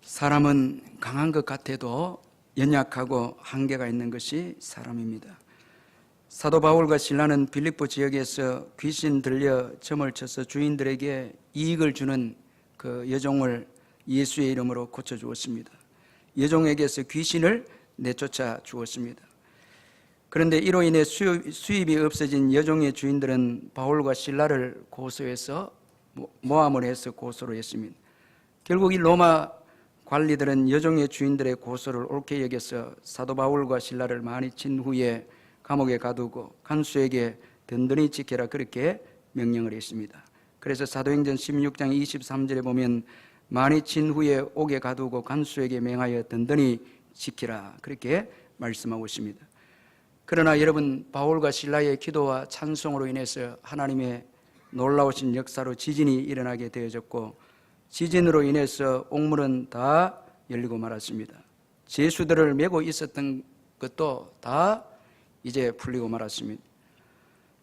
사람은 강한 것 같아도 연약하고 한계가 있는 것이 사람입니다. 사도 바울과 실라는 빌립보 지역에서 귀신 들려 점을 쳐서 주인들에게 이익을 주는 그 여종을 예수의 이름으로 고쳐주었습니다. 여종에게서 귀신을 내쫓아 주었습니다. 그런데 이로 인해 수입이 없어진 여종의 주인들은 바울과 실라를 고소해서 모함을 해서 고소를 했습니다. 결국 이 로마 관리들은 여종의 주인들의 고소를 옳게 여겨서 사도 바울과 실라를 많이 친 후에 감옥에 가두고 간수에게 든든히 지켜라 그렇게 명령을 했습니다. 그래서 사도행전 16장 23절에 보면 많이 친 후에 옥에 가두고 간수에게 맹하여 든든히 지키라 그렇게 말씀하고 있습니다. 그러나 여러분, 바울과 실라의 기도와 찬송으로 인해서 하나님의 놀라우신 역사로 지진이 일어나게 되어졌고, 지진으로 인해서 옥문은 다 열리고 말았습니다. 죄수들을 메고 있었던 것도 다 이제 풀리고 말았습니다.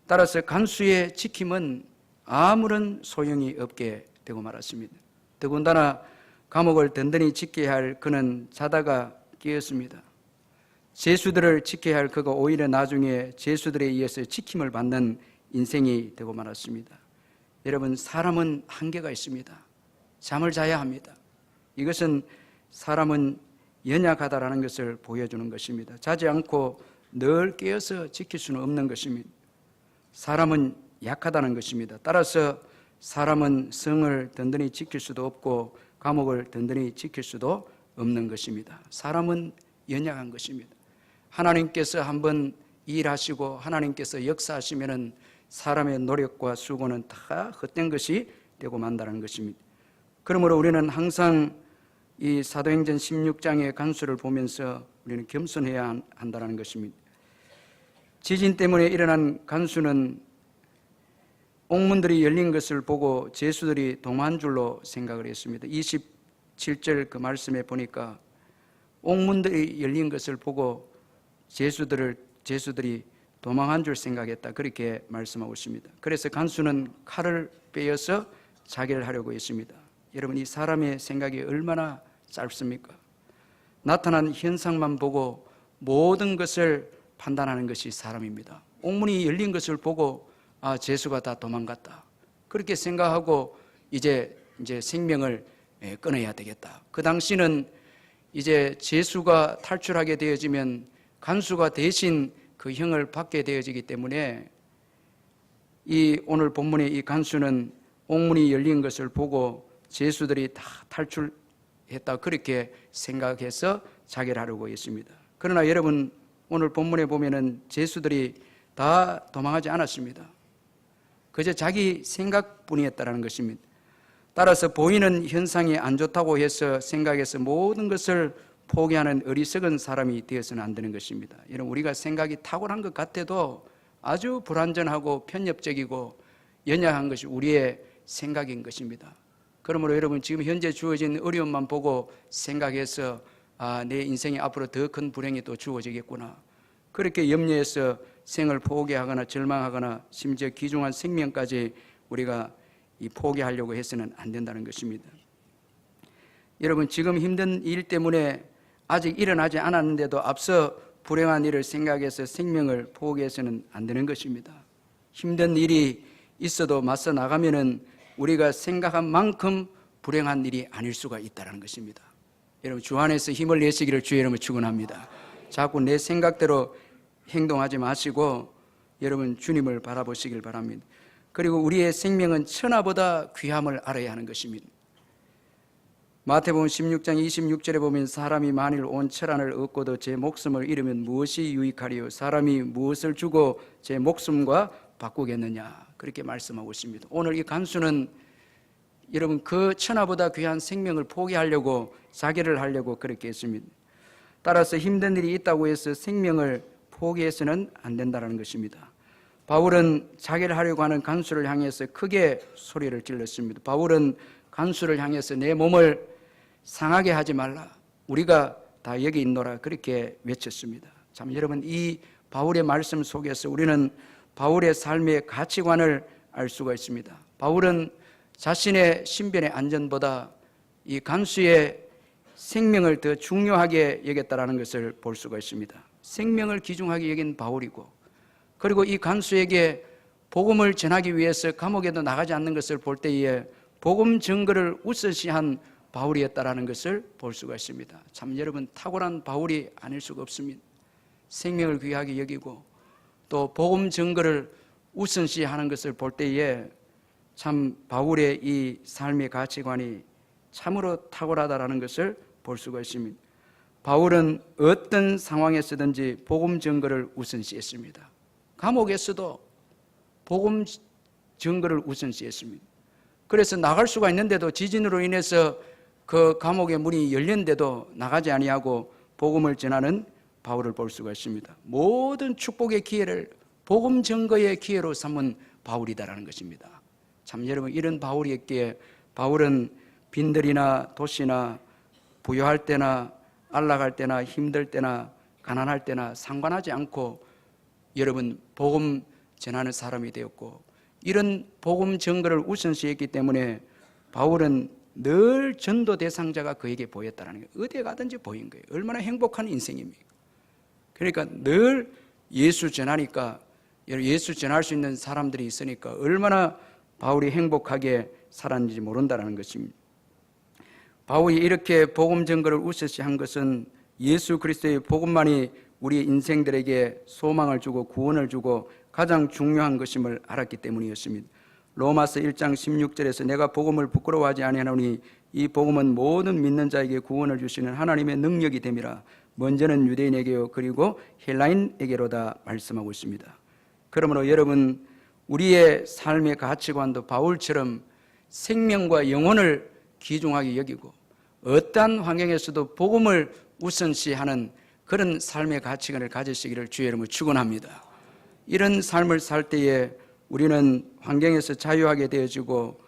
따라서 간수의 지킴은 아무런 소용이 없게 되고 말았습니다. 더군다나 감옥을 든든히 지켜야 할 그는 자다가 깨었습니다. 죄수들을 지켜야 할 그가 오히려 나중에 죄수들에 의해서 지킴을 받는 인생이 되고 말았습니다. 여러분, 사람은 한계가 있습니다. 잠을 자야 합니다. 이것은 사람은 연약하다라는 것을 보여주는 것입니다. 자지 않고 늘 깨어서 지킬 수는 없는 것입니다. 사람은 약하다는 것입니다. 따라서 사람은 성을 든든히 지킬 수도 없고 감옥을 든든히 지킬 수도 없는 것입니다. 사람은 연약한 것입니다. 하나님께서 한번 일하시고 하나님께서 역사하시면은 사람의 노력과 수고는 다 헛된 것이 되고 만다는 것입니다. 그러므로 우리는 항상 이 사도행전 16장의 간수를 보면서 우리는 겸손해야 한다는 것입니다. 지진 때문에 일어난 간수는 옥문들이 열린 것을 보고 죄수들이 동한 줄로 생각을 했습니다. 27절 그 말씀에 보니까 옥문들이 열린 것을 보고 죄수들이 도망한 줄 생각했다 그렇게 말씀하고 있습니다. 그래서 간수는 칼을 빼어서 자결을 하려고 했습니다. 여러분, 이 사람의 생각이 얼마나 짧습니까? 나타난 현상만 보고 모든 것을 판단하는 것이 사람입니다. 옥문이 열린 것을 보고 죄수가 다 도망갔다 그렇게 생각하고 이제 생명을 끊어야 되겠다. 그 당시는 이제 죄수가 탈출하게 되어지면 간수가 대신 그 형을 받게 되어지기 때문에 이 오늘 본문의 이 간수는 옥문이 열린 것을 보고 죄수들이 다 탈출했다 그렇게 생각해서 자결하려고 했습니다. 그러나 여러분, 오늘 본문에 보면은 죄수들이 다 도망하지 않았습니다. 그저 자기 생각뿐이었다는 것입니다. 따라서 보이는 현상이 안 좋다고 해서 생각해서 모든 것을 포기하는 어리석은 사람이 되어서는 안 되는 것입니다. 여러분, 우리가 생각이 탁월한 것 같아도 아주 불완전하고 편협적이고 연약한 것이 우리의 생각인 것입니다. 그러므로 여러분, 지금 현재 주어진 어려움만 보고 생각해서 내 인생에 앞으로 더 큰 불행이 또 주어지겠구나 그렇게 염려해서 생을 포기하거나 절망하거나 심지어 귀중한 생명까지 우리가 포기하려고 해서는 안 된다는 것입니다. 여러분, 지금 힘든 일 때문에 아직 일어나지 않았는데도 앞서 불행한 일을 생각해서 생명을 포기해서는 안 되는 것입니다. 힘든 일이 있어도 맞서 나가면은 우리가 생각한 만큼 불행한 일이 아닐 수가 있다는 것입니다. 여러분, 주 안에서 힘을 내시기를 주의 이름으로 축원합니다. 자꾸 내 생각대로 행동하지 마시고 여러분, 주님을 바라보시길 바랍니다. 그리고 우리의 생명은 천하보다 귀함을 알아야 하는 것입니다. 마태복음 16장 26절에 보면 사람이 만일 온 천하를 얻고도 제 목숨을 잃으면 무엇이 유익하리요? 사람이 무엇을 주고 제 목숨과 바꾸겠느냐? 그렇게 말씀하고 있습니다. 오늘 이 간수는 여러분, 그 천하보다 귀한 생명을 포기하려고 자결을 하려고 그렇게 했습니다. 따라서 힘든 일이 있다고 해서 생명을 포기해서는 안 된다는 것입니다. 바울은 자결하려고 하는 간수를 향해서 크게 소리를 질렀습니다. 바울은 간수를 향해서 내 몸을 상하게 하지 말라, 우리가 다 여기 있노라 그렇게 외쳤습니다. 참, 여러분, 이 바울의 말씀 속에서 우리는 바울의 삶의 가치관을 알 수가 있습니다. 바울은 자신의 신변의 안전보다 이 간수의 생명을 더 중요하게 여겼다라는 것을 볼 수가 있습니다. 생명을 귀중하게 여긴 바울이고, 그리고 이 간수에게 복음을 전하기 위해서 감옥에도 나가지 않는 것을 볼 때에 복음 증거를 우선시한 바울이었다라는 것을 볼 수가 있습니다. 참 여러분, 탁월한 바울이 아닐 수가 없습니다. 생명을 귀하게 여기고 또 복음 증거를 우선시하는 것을 볼 때에 참 바울의 이 삶의 가치관이 참으로 탁월하다라는 것을 볼 수가 있습니다. 바울은 어떤 상황에서든지 복음 증거를 우선시했습니다. 감옥에서도 복음 증거를 우선시했습니다. 그래서 나갈 수가 있는데도 지진으로 인해서 그 감옥의 문이 열렸는데도 나가지 아니하고 복음을 전하는 바울을 볼 수가 있습니다. 모든 축복의 기회를 복음 증거의 기회로 삼은 바울이다라는 것입니다. 참 여러분, 이런 바울이었기에 바울은 빈들이나 도시나 부유할 때나 안락할 때나 힘들 때나 가난할 때나 상관하지 않고 여러분 복음 전하는 사람이 되었고, 이런 복음 증거를 우선시했기 때문에 바울은 늘 전도 대상자가 그에게 보였다는 거예요. 어디에 가든지 보인 거예요. 얼마나 행복한 인생입니까? 그러니까 늘 예수 전하니까, 예수 전할 수 있는 사람들이 있으니까 얼마나 바울이 행복하게 살았는지 모른다는 것입니다. 바울이 이렇게 복음 증거를 우선시한 것은 예수 그리스도의 복음만이 우리 인생들에게 소망을 주고 구원을 주고 가장 중요한 것임을 알았기 때문이었습니다. 로마서 1장 16절에서 내가 복음을 부끄러워하지 아니하노니 이 복음은 모든 믿는 자에게 구원을 주시는 하나님의 능력이 됨이라. 먼저는 유대인에게요 그리고 헬라인에게로다 말씀하고 있습니다. 그러므로 여러분, 우리의 삶의 가치관도 바울처럼 생명과 영혼을 귀중하게 여기고 어떠한 환경에서도 복음을 우선시하는 그런 삶의 가치관을 가지시기를 주의 이름으로 축원합니다. 이런 삶을 살 때에 우리는 환경에서 자유하게 되어지고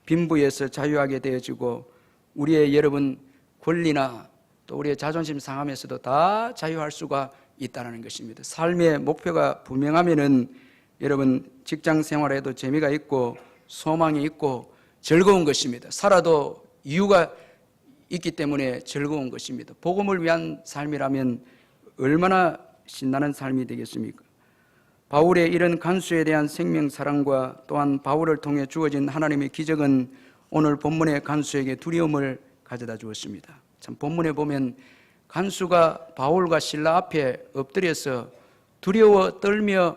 빈부에서 자유하게 되어지고 우리의 여러분 권리나 또 우리의 자존심 상함에서도 다 자유할 수가 있다는 것입니다. 삶의 목표가 분명하면은 여러분 직장 생활에도 재미가 있고 소망이 있고 즐거운 것입니다. 살아도 이유가 있기 때문에 즐거운 것입니다. 복음을 위한 삶이라면 얼마나 신나는 삶이 되겠습니까? 바울의 이런 간수에 대한 생명 사랑과 또한 바울을 통해 주어진 하나님의 기적은 오늘 본문의 간수에게 두려움을 가져다 주었습니다. 참 본문에 보면 간수가 바울과 실라 앞에 엎드려서 두려워 떨며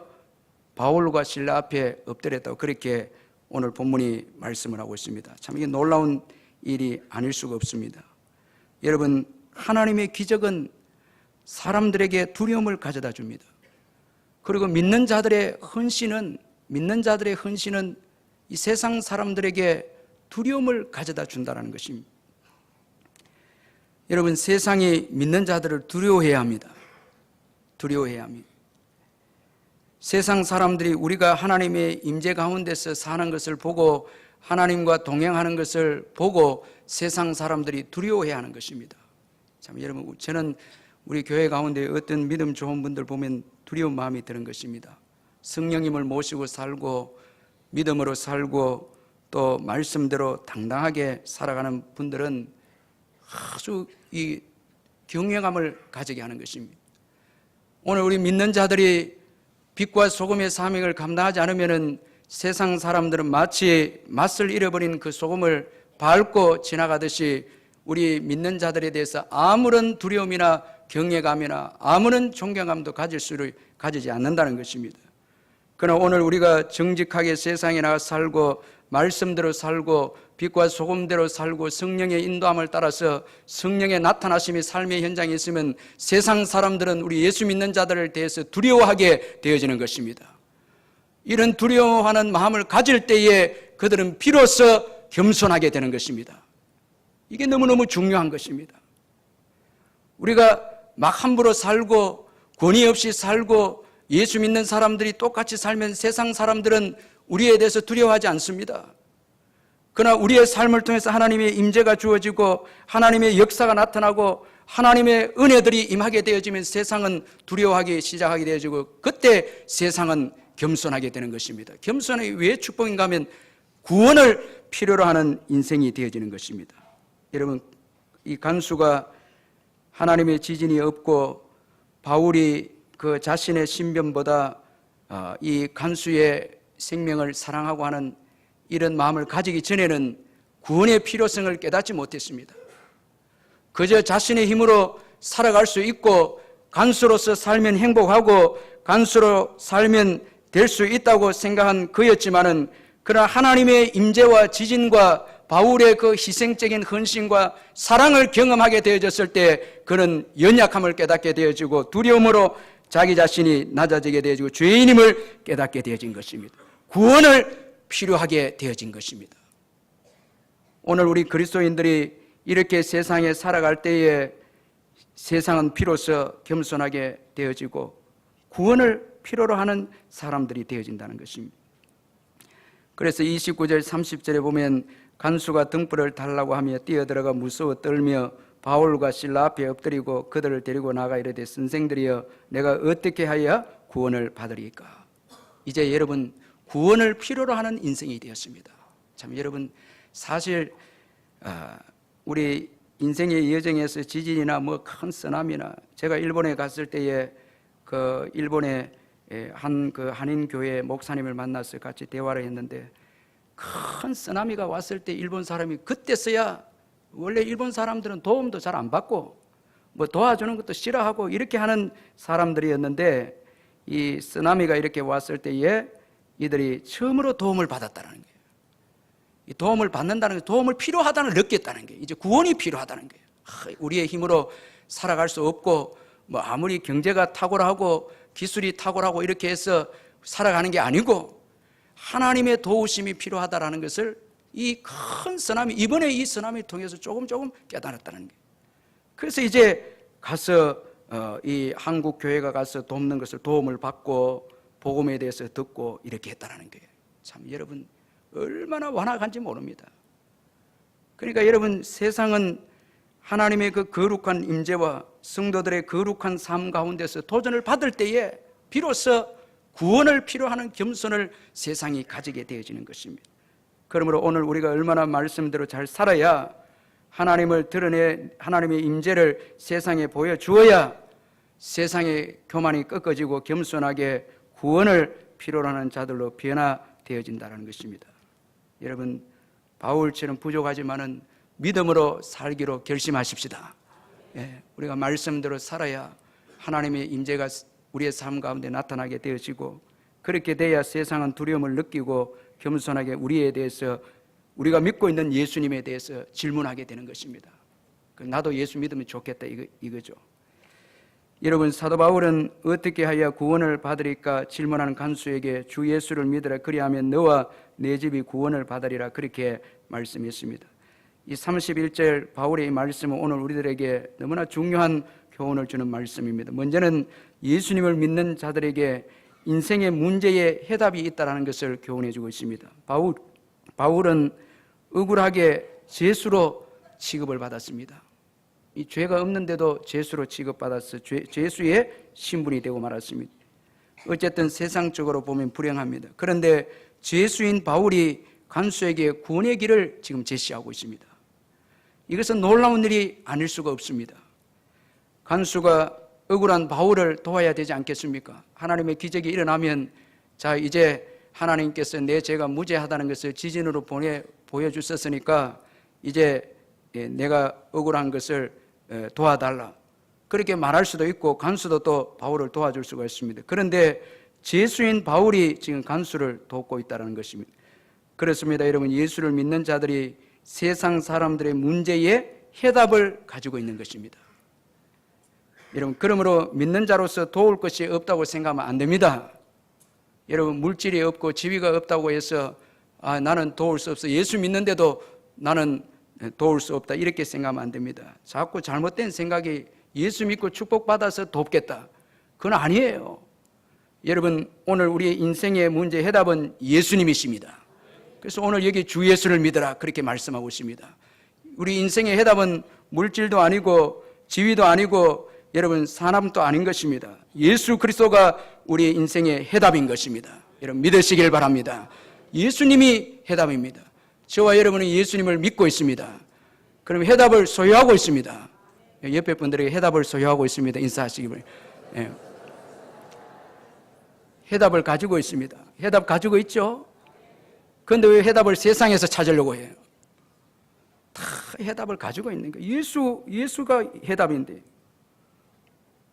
바울과 실라 앞에 엎드렸다고 그렇게 오늘 본문이 말씀을 하고 있습니다. 참 이게 놀라운 일이 아닐 수가 없습니다. 여러분, 하나님의 기적은 사람들에게 두려움을 가져다 줍니다. 그리고 믿는 자들의 헌신은 이 세상 사람들에게 두려움을 가져다 준다는 것입니다. 여러분, 세상이 믿는 자들을 두려워해야 합니다. 두려워해야 합니다. 세상 사람들이 우리가 하나님의 임재 가운데서 사는 것을 보고 하나님과 동행하는 것을 보고 세상 사람들이 두려워해야 하는 것입니다. 참 여러분, 저는 우리 교회 가운데 어떤 믿음 좋은 분들 보면 두려운 마음이 드는 것입니다. 성령님을 모시고 살고 믿음으로 살고 또 말씀대로 당당하게 살아가는 분들은 아주 이 경외감을 가지게 하는 것입니다. 오늘 우리 믿는 자들이 빛과 소금의 사명을 감당하지 않으면은 세상 사람들은 마치 맛을 잃어버린 그 소금을 밟고 지나가듯이 우리 믿는 자들에 대해서 아무런 두려움이나 경외감이나 아무런 존경감도 가지지 않는다는 것입니다. 그러나 오늘 우리가 정직하게 세상에 나가 살고 말씀대로 살고 빛과 소금대로 살고 성령의 인도함을 따라서 성령의 나타나심이 삶의 현장에 있으면 세상 사람들은 우리 예수 믿는 자들에 대해서 두려워하게 되어지는 것입니다. 이런 두려워하는 마음을 가질 때에 그들은 비로소 겸손하게 되는 것입니다. 이게 너무너무 중요한 것입니다. 우리가 막 함부로 살고 권위 없이 살고 예수 믿는 사람들이 똑같이 살면 세상 사람들은 우리에 대해서 두려워하지 않습니다. 그러나 우리의 삶을 통해서 하나님의 임재가 주어지고 하나님의 역사가 나타나고 하나님의 은혜들이 임하게 되어지면 세상은 두려워하기 시작하게 되어지고 그때 세상은 겸손하게 되는 것입니다. 겸손이 왜 축복인가 하면 구원을 필요로 하는 인생이 되어지는 것입니다. 여러분, 이 간수가 하나님의 지진이 없고 바울이 그 자신의 신변보다 이 간수의 생명을 사랑하고 하는 이런 마음을 가지기 전에는 구원의 필요성을 깨닫지 못했습니다. 그저 자신의 힘으로 살아갈 수 있고 간수로서 살면 행복하고 간수로 살면 될 수 있다고 생각한 그였지만은, 그러나 하나님의 임재와 지진과 바울의 그 희생적인 헌신과 사랑을 경험하게 되어졌을 때 그는 연약함을 깨닫게 되어지고 두려움으로 자기 자신이 낮아지게 되어지고 죄인임을 깨닫게 되어진 것입니다. 구원을 필요하게 되어진 것입니다. 오늘 우리 그리스도인들이 이렇게 세상에 살아갈 때에 세상은 비로소 겸손하게 되어지고 구원을 필요로 하는 사람들이 되어진다는 것입니다. 그래서 29절 30절에 보면 간수가 등불을 달라고 하며 뛰어들어가 무서워 떨며 바울과 실라 앞에 엎드리고 그들을 데리고 나가 이르되 선생들이여 내가 어떻게 하여야 구원을 받으리까. 이제 여러분 구원을 필요로 하는 인생이 되었습니다. 참 여러분 사실 우리 인생의 여정에서 지진이나 뭐 큰 쓰나미나, 제가 일본에 갔을 때에 그 일본의 한 그 한인 교회 목사님을 만나서 같이 대화를 했는데, 큰 쓰나미가 왔을 때 일본 사람이 그때서야, 원래 일본 사람들은 도움도 잘 안 받고 뭐 도와주는 것도 싫어하고 이렇게 하는 사람들이었는데, 이 쓰나미가 이렇게 왔을 때에 이들이 처음으로 도움을 받았다는 거예요. 이 도움을 받는다는 게 도움을 필요하다는 걸 느꼈다는 거예요. 이제 구원이 필요하다는 거예요. 우리의 힘으로 살아갈 수 없고 뭐 아무리 경제가 탁월하고 기술이 탁월하고 이렇게 해서 살아가는 게 아니고 하나님의 도우심이 필요하다는 것을 이 큰 쓰나미, 이번에 이 쓰나미를 통해서 조금 깨달았다는 거예요. 그래서 이제 가서 이 한국 교회가 가서 돕는 것을 도움을 받고 복음에 대해서 듣고 이렇게 했다는 거예요. 참 여러분 얼마나 완악한지 모릅니다. 그러니까 여러분 세상은 하나님의 그 거룩한 임재와 성도들의 거룩한 삶 가운데서 도전을 받을 때에 비로소 구원을 필요하는 겸손을 세상이 가지게 되어지는 것입니다. 그러므로 오늘 우리가 얼마나 말씀대로 잘 살아야 하나님을 드러내 하나님의 임재를 세상에 보여주어야 세상의 교만이 꺾어지고 겸손하게 구원을 필요로 하는 자들로 변화되어진다는 것입니다. 여러분 바울처럼 부족하지만은 믿음으로 살기로 결심하십시다. 우리가 말씀대로 살아야 하나님의 임재가 우리의 삶 가운데 나타나게 되어지고, 그렇게 돼야 세상은 두려움을 느끼고 겸손하게 우리에 대해서, 우리가 믿고 있는 예수님에 대해서 질문하게 되는 것입니다. 나도 예수 믿으면 좋겠다 이거죠. 여러분 사도 바울은 어떻게 하여 구원을 받으리까 질문하는 간수에게 주 예수를 믿으라 그리하면 너와 내 집이 구원을 받으리라 그렇게 말씀했습니다. 이 31절 바울의 이 말씀은 오늘 우리들에게 너무나 중요한 교훈을 주는 말씀입니다. 먼저는 예수님을 믿는 자들에게 인생의 문제에 해답이 있다는 것을 교훈해 주고 있습니다. 바울은 억울하게 죄수로 취급을 받았습니다. 이 죄가 없는데도 죄수로 취급받아서 죄수의 신분이 되고 말았습니다. 어쨌든 세상적으로 보면 불행합니다. 그런데 죄수인 바울이 간수에게 구원의 길을 지금 제시하고 있습니다. 이것은 놀라운 일이 아닐 수가 없습니다. 간수가 억울한 바울을 도와야 되지 않겠습니까? 하나님의 기적이 일어나면 자 이제 하나님께서 내 죄가 무죄하다는 것을 지진으로 보여주셨으니까 이제 내가 억울한 것을 도와달라 그렇게 말할 수도 있고, 간수도 또 바울을 도와줄 수가 있습니다. 그런데 죄수인 바울이 지금 간수를 돕고 있다는 것입니다. 그렇습니다. 여러분 예수를 믿는 자들이 세상 사람들의 문제에 해답을 가지고 있는 것입니다. 여러분 그러므로 믿는 자로서 도울 것이 없다고 생각하면 안 됩니다. 여러분 물질이 없고 지위가 없다고 해서 나는 도울 수 없어, 예수 믿는데도 나는 도울 수 없다 이렇게 생각하면 안 됩니다. 자꾸 잘못된 생각이 예수 믿고 축복받아서 돕겠다, 그건 아니에요. 여러분 오늘 우리의 인생의 문제 해답은 예수님이십니다. 그래서 오늘 여기 주 예수를 믿으라 그렇게 말씀하고 있습니다. 우리 인생의 해답은 물질도 아니고 지위도 아니고 여러분 사람도 아닌 것입니다. 예수 그리스도가 우리 인생의 해답인 것입니다. 여러분 믿으시길 바랍니다. 예수님이 해답입니다. 저와 여러분은 예수님을 믿고 있습니다. 그럼 해답을 소유하고 있습니다. 옆에 분들에게 해답을 소유하고 있습니다. 인사하시기 바랍니다. 예. 해답을 가지고 있습니다. 해답 가지고 있죠? 그런데 왜 해답을 세상에서 찾으려고 해요? 다 해답을 가지고 있는 거예요. 예수가 해답인데.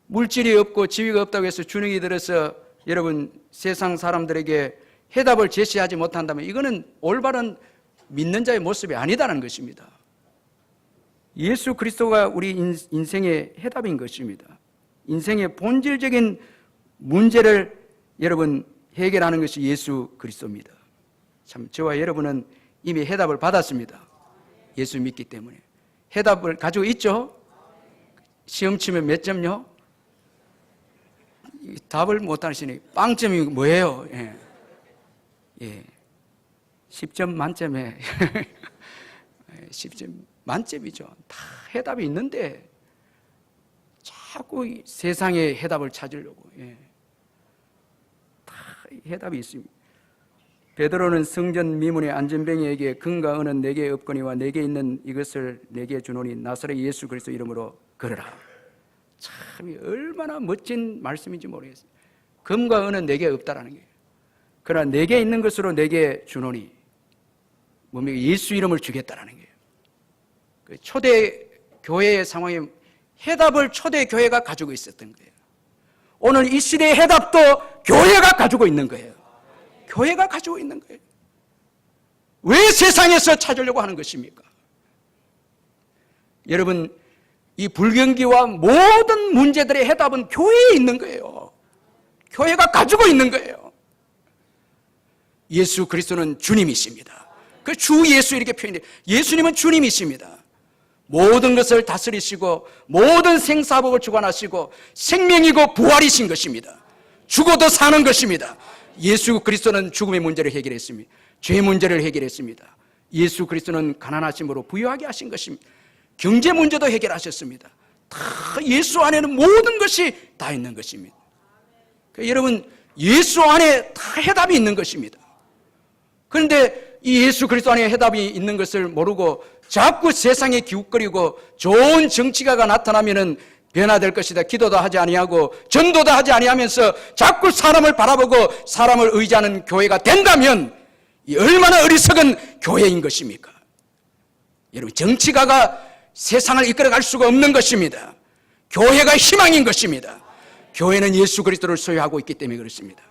물질이 없고 지위가 없다고 해서 주눅이 들어서 여러분 세상 사람들에게 해답을 제시하지 못한다면 이거는 올바른 믿는 자의 모습이 아니다는 것입니다. 예수 그리스도가 우리 인생의 해답인 것입니다. 인생의 본질적인 문제를 여러분 해결하는 것이 예수 그리스도입니다. 참 저와 여러분은 이미 해답을 받았습니다. 예수 믿기 때문에. 해답을 가지고 있죠? 시험 치면 몇 점요? 답을 못 하시니 빵점이 뭐예요? 예. 예. 10점 만점에 10점 만점이죠. 다 해답이 있는데 자꾸 세상의 해답을 찾으려고. 예. 다 해답이 있습니다. 베드로는 성전 미문의 안전뱅이에게 금과 은은 내게 없거니와 내게 있는 이것을 내게 주노니 나사렛 예수 그리스도 이름으로 걸어라. 참 얼마나 멋진 말씀인지 모르겠어요. 금과 은은 내게 없다라는 거예요. 그러나 내게 있는 것으로 내게 주노니 뭡니까? 예수 이름을 주겠다라는 거예요. 초대 교회의 상황에 해답을 초대 교회가 가지고 있었던 거예요. 오늘 이 시대의 해답도 교회가 가지고 있는 거예요. 교회가 가지고 있는 거예요. 왜 세상에서 찾으려고 하는 것입니까? 여러분, 이 불경기와 모든 문제들의 해답은 교회에 있는 거예요. 교회가 가지고 있는 거예요. 예수 그리스도는 주님이십니다. 그 주 예수 이렇게 표현해요. 예수님은 주님이십니다. 모든 것을 다스리시고 모든 생사복을 주관하시고 생명이고 부활이신 것입니다. 죽어도 사는 것입니다. 예수 그리스도는 죽음의 문제를 해결했습니다. 죄 문제를 해결했습니다. 예수 그리스도는 가난하심으로 부유하게 하신 것입니다. 경제 문제도 해결하셨습니다. 다 예수 안에는 모든 것이 다 있는 것입니다. 그러니까 여러분 예수 안에 다 해답이 있는 것입니다. 그런데 이 예수 그리스도 안에 해답이 있는 것을 모르고 자꾸 세상에 기웃거리고 좋은 정치가가 나타나면은 변화될 것이다. 기도도 하지 아니하고 전도도 하지 아니하면서 자꾸 사람을 바라보고 사람을 의지하는 교회가 된다면 얼마나 어리석은 교회인 것입니까? 여러분 정치가가 세상을 이끌어갈 수가 없는 것입니다. 교회가 희망인 것입니다. 교회는 예수 그리스도를 소유하고 있기 때문에 그렇습니다.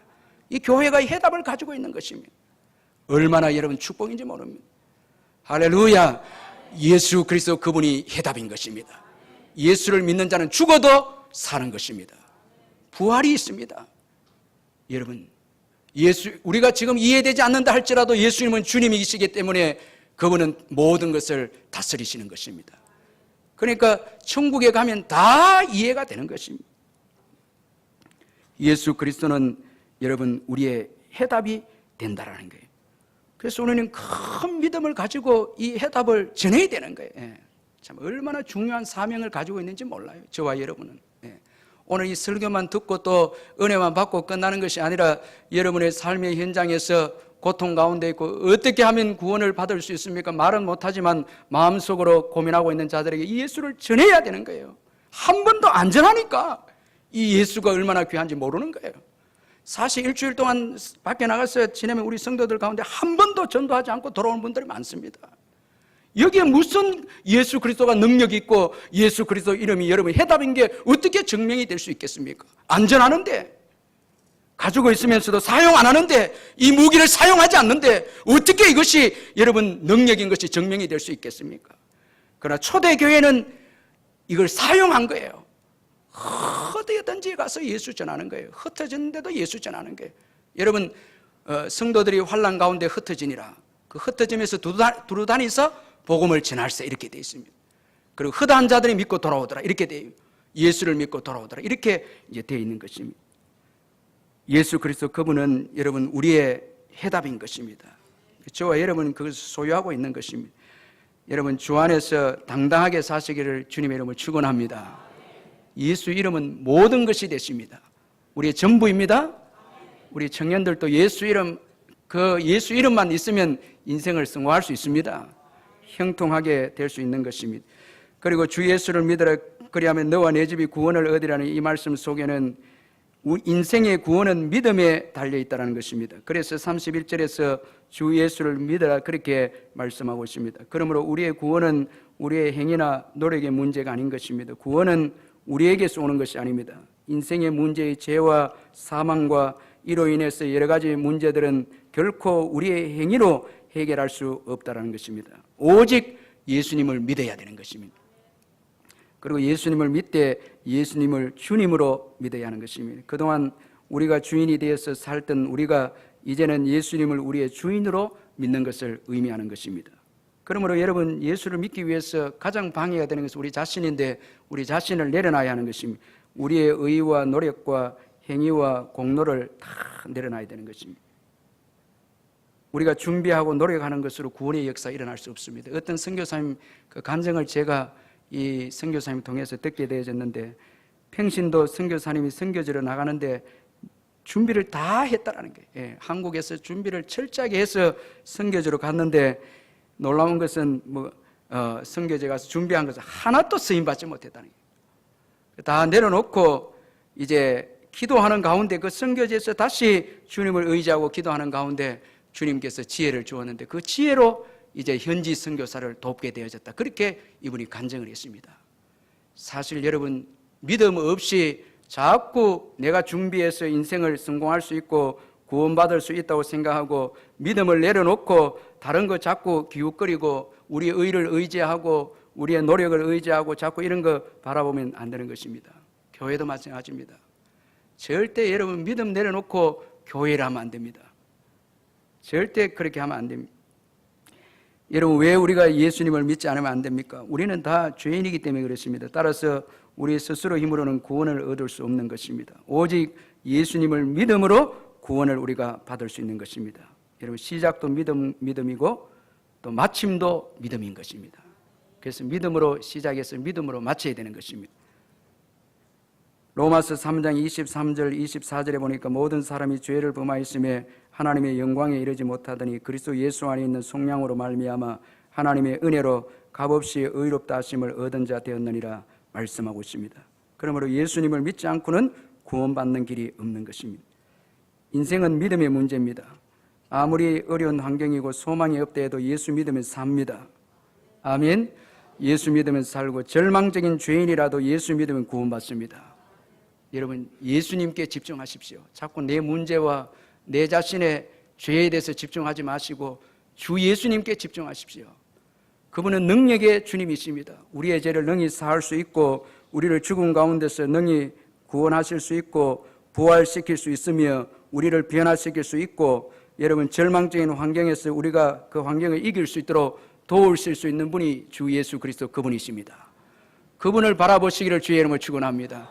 이 교회가 해답을 가지고 있는 것입니다. 얼마나 여러분 축복인지 모릅니다. 할렐루야. 예수 그리스도 그분이 해답인 것입니다. 예수를 믿는 자는 죽어도 사는 것입니다. 부활이 있습니다. 여러분 우리가 지금 이해되지 않는다 할지라도 예수님은 주님이시기 때문에 그분은 모든 것을 다스리시는 것입니다. 그러니까 천국에 가면 다 이해가 되는 것입니다. 예수 그리스도는 여러분 우리의 해답이 된다라는 거예요. 그래서 우리는 큰 믿음을 가지고 이 해답을 전해야 되는 거예요. 참 얼마나 중요한 사명을 가지고 있는지 몰라요. 저와 여러분은. 오늘 이 설교만 듣고 또 은혜만 받고 끝나는 것이 아니라 여러분의 삶의 현장에서 고통 가운데 있고 어떻게 하면 구원을 받을 수 있습니까? 말은 못하지만 마음속으로 고민하고 있는 자들에게 이 예수를 전해야 되는 거예요. 한 번도 안 전하니까 이 예수가 얼마나 귀한지 모르는 거예요. 사실 일주일 동안 밖에 나가서 지내면 우리 성도들 가운데 한 번도 전도하지 않고 돌아오는 분들이 많습니다. 여기에 무슨 예수 그리스도가 능력이 있고 예수 그리스도 이름이 여러분 해답인 게 어떻게 증명이 될 수 있겠습니까? 안 전하는데, 가지고 있으면서도 사용 안 하는데, 이 무기를 사용하지 않는데 어떻게 이것이 여러분 능력인 것이 증명이 될 수 있겠습니까? 그러나 초대교회는 이걸 사용한 거예요. 어디든지 가서 예수 전하는 거예요. 흩어졌는데도 예수 전하는 거예요. 여러분 성도들이 환난 가운데 흩어지니라. 그 흩어짐에서 두루 다니서 복음을 전할세 이렇게 되어 있습니다. 그리고 흩어진 자들이 믿고 돌아오더라 이렇게 되어 예수를 믿고 돌아오더라 이렇게 이제 되어 있는 것입니다. 예수 그리스도 그분은 여러분 우리의 해답인 것입니다. 저와 여러분은 그것을 소유하고 있는 것입니다. 여러분 주 안에서 당당하게 사시기를 주님의 이름으로 축원합니다. 예수 이름은 모든 것이 되십니다. 우리의 전부입니다. 우리 청년들도 예수 이름만 있으면 인생을 성공할 수 있습니다. 형통하게 될 수 있는 것입니다. 그리고 주 예수를 믿으라 그리하면 너와 내 집이 구원을 얻으라는 이 말씀 속에는 인생의 구원은 믿음에 달려 있다는 것입니다. 그래서 31절에서 주 예수를 믿으라 그렇게 말씀하고 있습니다. 그러므로 우리의 구원은 우리의 행위나 노력의 문제가 아닌 것입니다. 구원은 우리에게서 오는 것이 아닙니다. 인생의 문제의 죄와 사망과 이로 인해서 여러 가지 문제들은 결코 우리의 행위로 해결할 수 없다는 것입니다. 오직 예수님을 믿어야 되는 것입니다. 그리고 예수님을 믿되 예수님을 주님으로 믿어야 하는 것입니다. 그동안 우리가 주인이 되어서 살던 우리가 이제는 예수님을 우리의 주인으로 믿는 것을 의미하는 것입니다. 그러므로 여러분, 예수를 믿기 위해서 가장 방해가 되는 것은 우리 자신인데 우리 자신을 내려놔야 하는 것입니다. 우리의 의와 노력과 행위와 공로를 다 내려놔야 되는 것입니다. 우리가 준비하고 노력하는 것으로 구원의 역사가 일어날 수 없습니다. 어떤 선교사님 그 간증을 제가 이 선교사님 통해서 듣게 되어졌는데, 평신도 선교사님이 선교지로 나가는데 준비를 다 했다라는 거예요. 예, 한국에서 준비를 철저하게 해서 선교지로 갔는데 놀라운 것은 선교지에 가서 준비한 것을 하나도 쓰임받지 못했다는 거예요. 다 내려놓고 이제 기도하는 가운데 그 선교지에서 다시 주님을 의지하고 기도하는 가운데 주님께서 지혜를 주었는데 그 지혜로 이제 현지 선교사를 돕게 되어졌다. 그렇게 이분이 간증을 했습니다. 사실 여러분, 믿음 없이 자꾸 내가 준비해서 인생을 성공할 수 있고 구원받을 수 있다고 생각하고 믿음을 내려놓고 다른 거 자꾸 기웃거리고 우리의 의를 의지하고 우리의 노력을 의지하고 자꾸 이런 거 바라보면 안 되는 것입니다. 교회도 마찬가지입니다. 절대 여러분 믿음 내려놓고 교회를 하면 안 됩니다. 절대 그렇게 하면 안 됩니다. 여러분, 왜 우리가 예수님을 믿지 않으면 안 됩니까? 우리는 다 죄인이기 때문에 그렇습니다. 따라서 우리 스스로 힘으로는 구원을 얻을 수 없는 것입니다. 오직 예수님을 믿음으로 구원을 우리가 받을 수 있는 것입니다. 여러분, 시작도 믿음이고 또 마침도 믿음인 것입니다. 그래서 믿음으로 시작해서 믿음으로 마쳐야 되는 것입니다. 로마서 3장 23절 24절에 보니까 모든 사람이 죄를 범하였음에 하나님의 영광에 이르지 못하더니 그리스도 예수 안에 있는 속량으로 말미암아 하나님의 은혜로 값없이 의롭다 하심을 얻은 자 되었느니라 말씀하고 있습니다. 그러므로 예수님을 믿지 않고는 구원받는 길이 없는 것입니다. 인생은 믿음의 문제입니다. 아무리 어려운 환경이고 소망이 없다 해도 예수 믿으면 삽니다. 아멘. 예수 믿으면 살고 절망적인 죄인이라도 예수 믿으면 구원받습니다. 여러분, 예수님께 집중하십시오. 자꾸 내 문제와 내 자신의 죄에 대해서 집중하지 마시고 주 예수님께 집중하십시오. 그분은 능력의 주님이십니다. 우리의 죄를 능히 사할 수 있고 우리를 죽음 가운데서 능히 구원하실 수 있고 부활시킬 수 있으며 우리를 변화시킬 수 있고, 여러분, 절망적인 환경에서 우리가 그 환경을 이길 수 있도록 도우실 수 있는 분이 주 예수 그리스도 그분이십니다. 그분을 바라보시기를 주의 이름으로 축원합니다.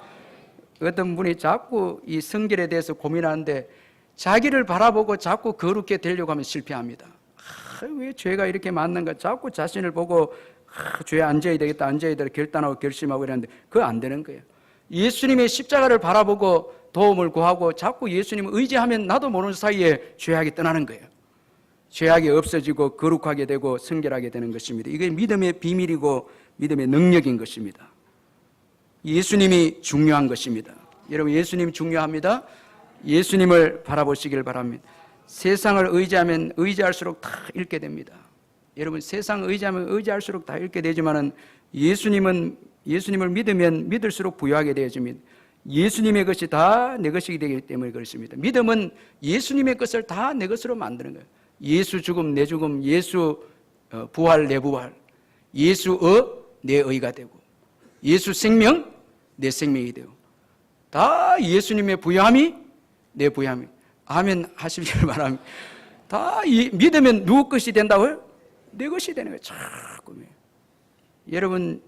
어떤 분이 자꾸 이 성결에 대해서 고민하는데 자기를 바라보고 자꾸 거룩게 되려고 하면 실패합니다. 왜 죄가 이렇게 많는가? 자꾸 자신을 보고 죄에 앉아야 되겠다, 앉아야 되겠다 결단하고 결심하고 이러는데 그거 안 되는 거예요. 예수님의 십자가를 바라보고 도움을 구하고 자꾸 예수님을 의지하면 나도 모르는 사이에 죄악이 떠나는 거예요. 죄악이 없어지고 거룩하게 되고 성결하게 되는 것입니다. 이게 믿음의 비밀이고 믿음의 능력인 것입니다. 예수님이 중요한 것입니다. 여러분, 예수님이 중요합니다. 예수님을 바라보시길 바랍니다. 세상을 의지하면 의지할수록 다 잃게 됩니다. 여러분, 세상을 의지하면 의지할수록 다 잃게 되지만은 예수님을 믿으면 믿을수록 부유하게 되어집니다. 예수님의 것이 다 내 것이기 되기 때문에 그렇습니다. 믿음은 예수님의 것을 다 내 것으로 만드는 거예요. 예수 죽음 내 죽음, 예수 부활 내 부활, 예수 내 의가 되고, 예수 생명 내 생명이 되고, 다 예수님의 부여함이 내 부여함이. 아멘 하시길 바랍니다. 다 믿으면 누구 것이 된다고요? 내 것이 되는 거예요. 자꾸. 여러분,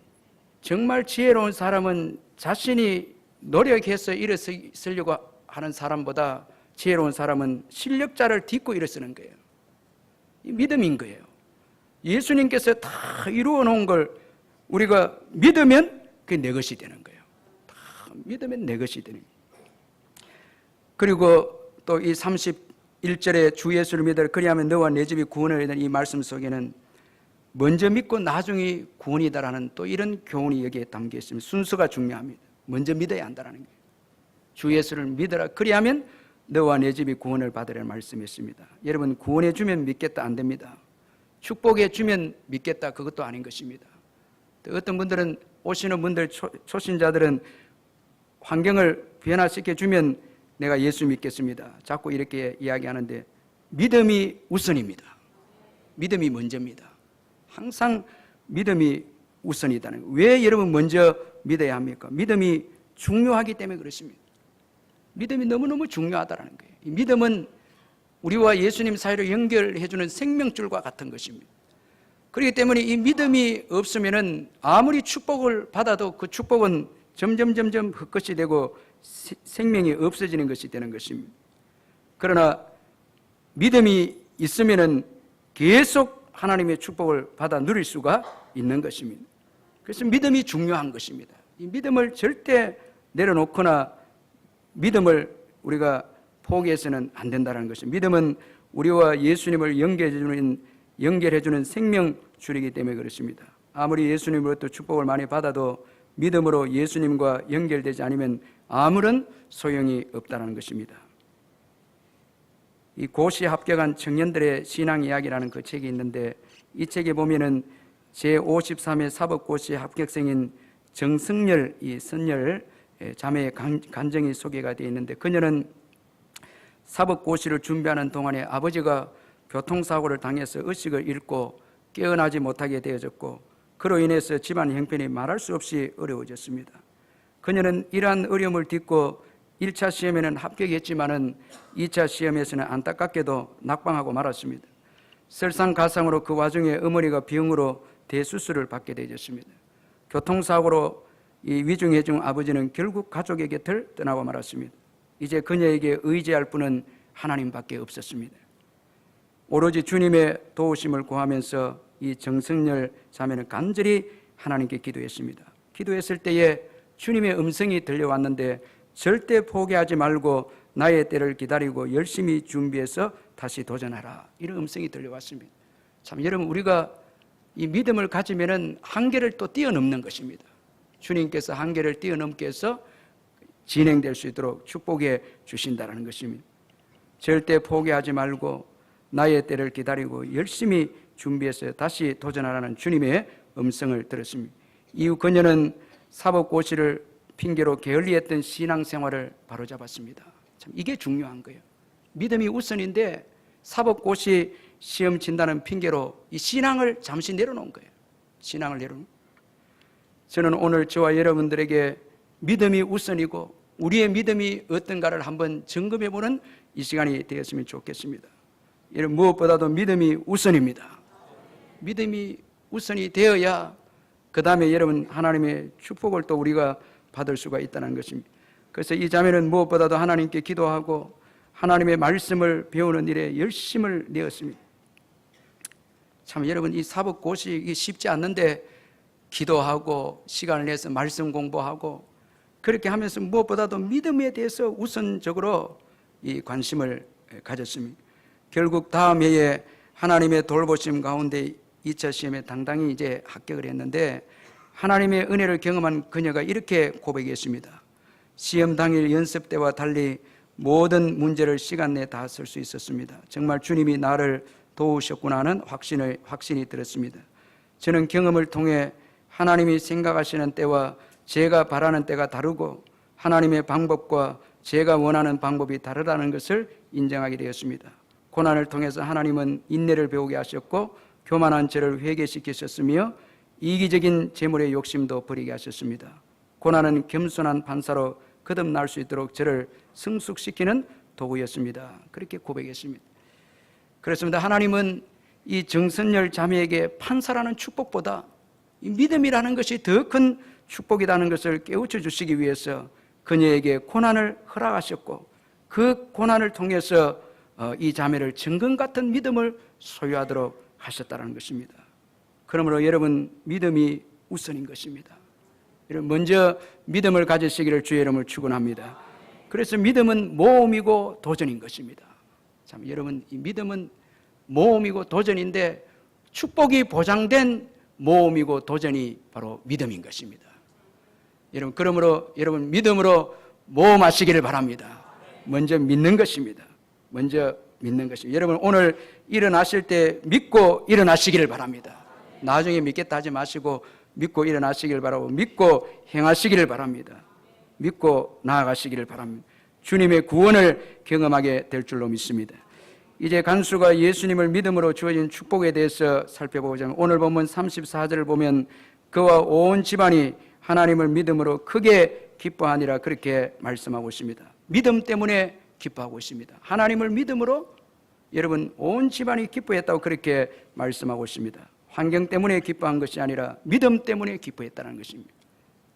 정말 지혜로운 사람은 자신이 노력해서 일어서려고 하는 사람보다 지혜로운 사람은 실력자를 딛고 일어서는 거예요. 이 믿음인 거예요. 예수님께서 다 이루어 놓은 걸 우리가 믿으면 그게 내 것이 되는 거예요. 다 믿으면 내 것이 되는 거예요. 그리고 또 이 31절에 주 예수를 믿으라 그리하면 너와 내 집이 구원을 얻는 이 말씀 속에는 먼저 믿고 나중에 구원이다라는 또 이런 교훈이 여기에 담겨 있습니다. 순서가 중요합니다. 먼저 믿어야 한다는 거예요. 주 예수를 믿어라. 그리하면 너와 내 집이 구원을 받으라는 말씀이었습니다. 여러분, 구원해 주면 믿겠다 안 됩니다. 축복해 주면 믿겠다 그것도 아닌 것입니다. 어떤 분들은, 오시는 분들, 초신자들은 환경을 변화시켜 주면 내가 예수 믿겠습니다. 자꾸 이렇게 이야기하는데 믿음이 우선입니다. 믿음이 먼저입니다. 항상 믿음이 우선이다는 거예요. 왜 여러분 먼저 믿어야 합니까? 믿음이 중요하기 때문에 그렇습니다. 믿음이 너무너무 중요하다는 거예요. 이 믿음은 우리와 예수님 사이로 연결해주는 생명줄과 같은 것입니다. 그렇기 때문에 이 믿음이 없으면 아무리 축복을 받아도 그 축복은 점점 헛것이 되고 생명이 없어지는 것이 되는 것입니다. 그러나 믿음이 있으면 계속 하나님의 축복을 받아 누릴 수가 있는 것입니다. 그래서 믿음이 중요한 것입니다. 이 믿음을 절대 내려놓거나 믿음을 우리가 포기해서는 안 된다는 것입니다. 믿음은 우리와 예수님을 연결해주는 생명줄이기 때문에 그렇습니다. 아무리 예수님으로부터 축복을 많이 받아도 믿음으로 예수님과 연결되지 않으면 아무런 소용이 없다는 것입니다. 이 고시 합격한 청년들의 신앙 이야기라는 그 책이 있는데, 이 책에 보면은 제53회 사법고시 합격생인 정승열 이 선열 자매의 간증이 소개가 되어 있는데, 그녀는 사법고시를 준비하는 동안에 아버지가 교통사고를 당해서 의식을 잃고 깨어나지 못하게 되어졌고, 그로 인해서 집안 형편이 말할 수 없이 어려워졌습니다. 그녀는 이러한 어려움을 딛고 1차 시험에는 합격했지만은 2차 시험에서는 안타깝게도 낙방하고 말았습니다. 설상가상으로 그 와중에 어머니가 병으로 대수술을 받게 되었습니다. 교통사고로 이 위중해중 아버지는 결국 가족의 곁을 떠나고 말았습니다. 이제 그녀에게 의지할 분은 하나님밖에 없었습니다. 오로지 주님의 도우심을 구하면서 이 정승열 자매는 간절히 하나님께 기도했습니다. 기도했을 때에 주님의 음성이 들려왔는데, 절대 포기하지 말고 나의 때를 기다리고 열심히 준비해서 다시 도전하라, 이런 음성이 들려왔습니다. 참, 여러분, 우리가 이 믿음을 가지면은 한계를 또 뛰어넘는 것입니다. 주님께서 한계를 뛰어넘게 해서 진행될 수 있도록 축복해 주신다는 것입니다. 절대 포기하지 말고 나의 때를 기다리고 열심히 준비해서 다시 도전하라는 주님의 음성을 들었습니다. 이후 그녀는 사법고시를 핑계로 게을리했던 신앙생활을 바로잡았습니다. 참, 이게 중요한 거예요. 믿음이 우선인데 사법고시 시험 친다는 핑계로 이 신앙을 잠시 내려놓은 거예요. 신앙을 내려놓은. 저는 오늘 저와 여러분들에게 믿음이 우선이고 우리의 믿음이 어떤가를 한번 점검해보는 이 시간이 되었으면 좋겠습니다. 여러분, 무엇보다도 믿음이 우선입니다. 믿음이 우선이 되어야 그 다음에 여러분 하나님의 축복을 또 우리가 받을 수가 있다는 것입니다. 그래서 이 자매는 무엇보다도 하나님께 기도하고 하나님의 말씀을 배우는 일에 열심을 내었습니다. 참, 여러분, 이 사법고시 쉽지 않는데 기도하고 시간을 내서 말씀 공부하고 그렇게 하면서 무엇보다도 믿음에 대해서 우선적으로 이 관심을 가졌습니다. 결국 다음 해에 하나님의 돌보심 가운데 2차 시험에 당당히 이제 합격을 했는데, 하나님의 은혜를 경험한 그녀가 이렇게 고백했습니다. 시험 당일 연습 때와 달리 모든 문제를 시간 내에 다 쓸 수 있었습니다. 정말 주님이 나를 도우셨구나 하는 확신이 들었습니다. 저는 경험을 통해 하나님이 생각하시는 때와 제가 바라는 때가 다르고 하나님의 방법과 제가 원하는 방법이 다르다는 것을 인정하게 되었습니다. 고난을 통해서 하나님은 인내를 배우게 하셨고 교만한 저를 회개시키셨으며 이기적인 재물의 욕심도 버리게 하셨습니다. 고난은 겸손한 판사로 거듭날 수 있도록 저를 성숙시키는 도구였습니다. 그렇게 고백했습니다. 그렇습니다. 하나님은 이 정선열 자매에게 판사라는 축복보다 이 믿음이라는 것이 더 큰 축복이라는 것을 깨우쳐 주시기 위해서 그녀에게 고난을 허락하셨고, 그 고난을 통해서 이 자매를 정금 같은 믿음을 소유하도록 하셨다는 것입니다. 그러므로 여러분, 믿음이 우선인 것입니다. 여러분, 먼저 믿음을 가지시기를 주의 이름을 축원합니다. 그래서 믿음은 모험이고 도전인 것입니다. 참, 여러분, 이 믿음은 모험이고 도전인데 축복이 보장된 모험이고 도전이 바로 믿음인 것입니다. 여러분, 그러므로 여러분 믿음으로 모험하시기를 바랍니다. 먼저 믿는 것입니다. 먼저 믿는 것입니다. 여러분, 오늘 일어나실 때 믿고 일어나시기를 바랍니다. 나중에 믿겠다 하지 마시고 믿고 일어나시기를 바라고 믿고 행하시기를 바랍니다. 믿고 나아가시기를 바랍니다. 주님의 구원을 경험하게 될 줄로 믿습니다. 이제 간수가 예수님을 믿음으로 주어진 축복에 대해서 살펴보자면, 오늘 본문 34절을 보면 그와 온 집안이 하나님을 믿음으로 크게 기뻐하니라, 그렇게 말씀하고 있습니다. 믿음 때문에 기뻐하고 있습니다. 하나님을 믿음으로 여러분 온 집안이 기뻐했다고 그렇게 말씀하고 있습니다. 환경 때문에 기뻐한 것이 아니라 믿음 때문에 기뻐했다는 것입니다.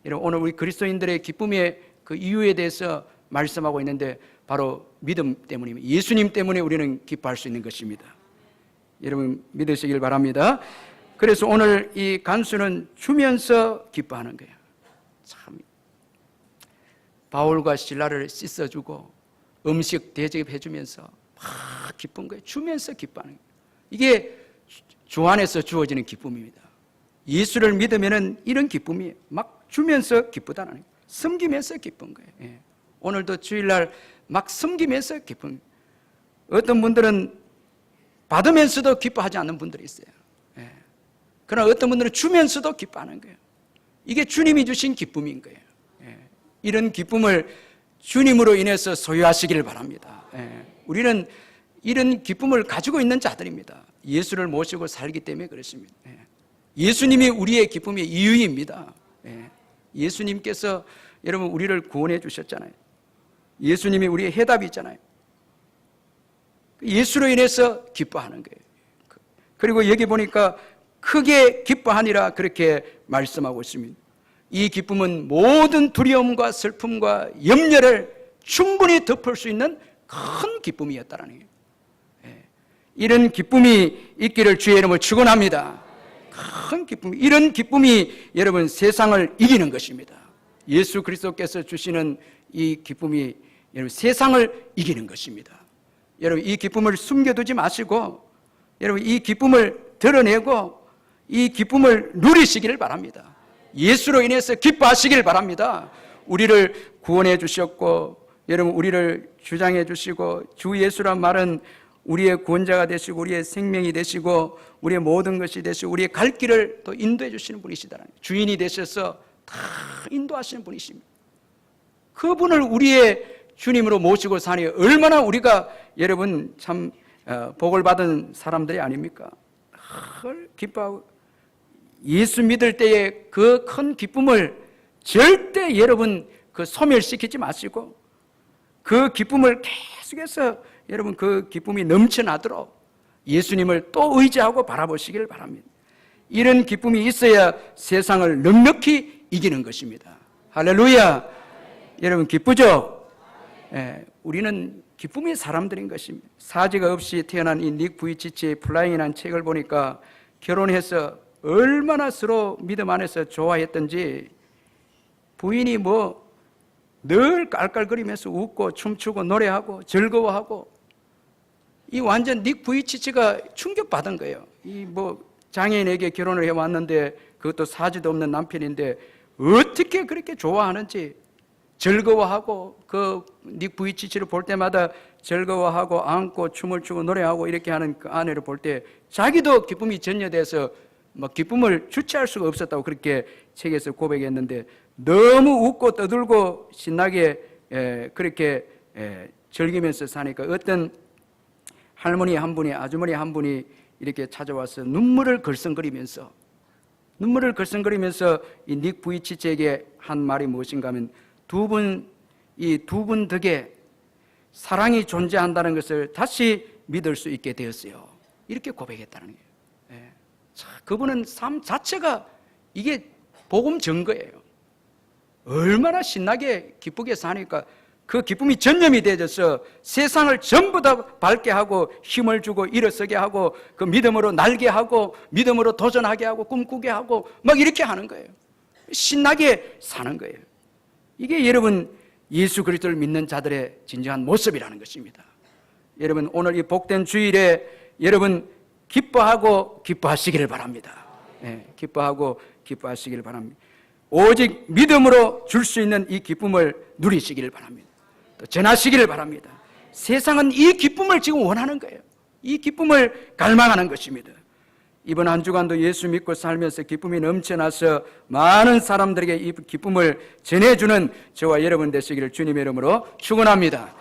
여러분, 오늘 우리 그리스도인들의 기쁨의 그 이유에 대해서 말씀하고 있는데 바로 믿음 때문입니다. 예수님 때문에 우리는 기뻐할 수 있는 것입니다. 여러분 믿으시길 바랍니다. 그래서 오늘 이 간수는 주면서 기뻐하는 거예요. 참, 바울과 실라를 씻어주고 음식 대접해주면서 막 기쁜 거예요. 주면서 기뻐하는 거예요. 이게 주 안에서 주어지는 기쁨입니다. 예수를 믿으면 이런 기쁨이 막 주면서 기쁘다는 거예요. 섬기면서 기쁜 거예요. 예. 오늘도 주일날 막 섬기면서 기쁜, 어떤 분들은 받으면서도 기뻐하지 않는 분들이 있어요. 예. 그러나 어떤 분들은 주면서도 기뻐하는 거예요. 이게 주님이 주신 기쁨인 거예요. 예. 이런 기쁨을 주님으로 인해서 소유하시기를 바랍니다. 예. 우리는 이런 기쁨을 가지고 있는 자들입니다. 예수를 모시고 살기 때문에 그렇습니다. 예. 예수님이 우리의 기쁨의 이유입니다. 예. 예수님께서 여러분 우리를 구원해 주셨잖아요. 예수님이 우리의 해답이 있잖아요. 예수로 인해서 기뻐하는 거예요. 그리고 여기 보니까 크게 기뻐하니라, 그렇게 말씀하고 있습니다. 이 기쁨은 모든 두려움과 슬픔과 염려를 충분히 덮을 수 있는 큰 기쁨이었다라는 거예요. 이런 기쁨이 있기를 주의 이름으로 축원합니다. 큰 기쁨, 이런 기쁨이 여러분 세상을 이기는 것입니다. 예수 그리스도께서 주시는 이 기쁨이 여러분 세상을 이기는 것입니다. 여러분 이 기쁨을 숨겨두지 마시고 여러분 이 기쁨을 드러내고 이 기쁨을 누리시기를 바랍니다. 예수로 인해서 기뻐하시길 바랍니다. 우리를 구원해 주셨고 여러분 우리를 주장해 주시고 주 예수란 말은 우리의 구원자가 되시고 우리의 생명이 되시고 우리의 모든 것이 되시고 우리의 갈 길을 또 인도해 주시는 분이시다는 거예요. 주인이 되셔서 다 인도하시는 분이십니다. 그분을 우리의 주님으로 모시고 사니 얼마나 우리가 여러분 참 복을 받은 사람들이 아닙니까? 기뻐하고 예수 믿을 때의 그 큰 기쁨을 절대 여러분 그 소멸시키지 마시고 그 기쁨을 계속해서 여러분 그 기쁨이 넘쳐나도록 예수님을 또 의지하고 바라보시길 바랍니다. 이런 기쁨이 있어야 세상을 넉넉히 이기는 것입니다. 할렐루야. 여러분 기쁘죠? 예, 우리는 기쁨의 사람들인 것입니다. 사지가 없이 태어난 이 닉 부이치치의 플라잉이라는 책을 보니까 결혼해서 얼마나 서로 믿음 안에서 좋아했던지 부인이 뭐 늘 깔깔거리면서 웃고 춤추고 노래하고 즐거워하고 이 완전 닉 부이치치가 충격받은 거예요. 이 뭐 장애인에게 결혼을 해왔는데 그것도 사지도 없는 남편인데 어떻게 그렇게 좋아하는지 즐거워하고 그 닉 부이치치를 볼 때마다 즐거워하고 안고 춤을 추고 노래하고 이렇게 하는 그 아내를 볼 때 자기도 기쁨이 전혀돼서 막 기쁨을 주체할 수가 없었다고 그렇게 책에서 고백했는데 너무 웃고 떠들고 신나게 그렇게 즐기면서 사니까 어떤 할머니 한 분이 아주머니 한 분이 이렇게 찾아와서 눈물을 걸썽거리면서 이 닉 부이치치에게 한 말이 무엇인가 하면 이 두 분 덕에 사랑이 존재한다는 것을 다시 믿을 수 있게 되었어요. 이렇게 고백했다는 거예요. 그분은 삶 자체가 이게 복음 증거예요. 얼마나 신나게 기쁘게 사니까 그 기쁨이 전념이 되어져서 세상을 전부 다 밝게 하고 힘을 주고 일어서게 하고 그 믿음으로 날게 하고 믿음으로 도전하게 하고 꿈꾸게 하고 막 이렇게 하는 거예요. 신나게 사는 거예요. 이게 여러분 예수 그리스도를 믿는 자들의 진정한 모습이라는 것입니다. 여러분 오늘 이 복된 주일에 여러분 기뻐하고 기뻐하시기를 바랍니다. 기뻐하고 기뻐하시기를 바랍니다. 오직 믿음으로 줄 수 있는 이 기쁨을 누리시기를 바랍니다. 또 전하시기를 바랍니다. 세상은 이 기쁨을 지금 원하는 거예요. 이 기쁨을 갈망하는 것입니다. 이번 한 주간도 예수 믿고 살면서 기쁨이 넘쳐나서 많은 사람들에게 이 기쁨을 전해주는 저와 여러분 되시기를 주님의 이름으로 축원합니다.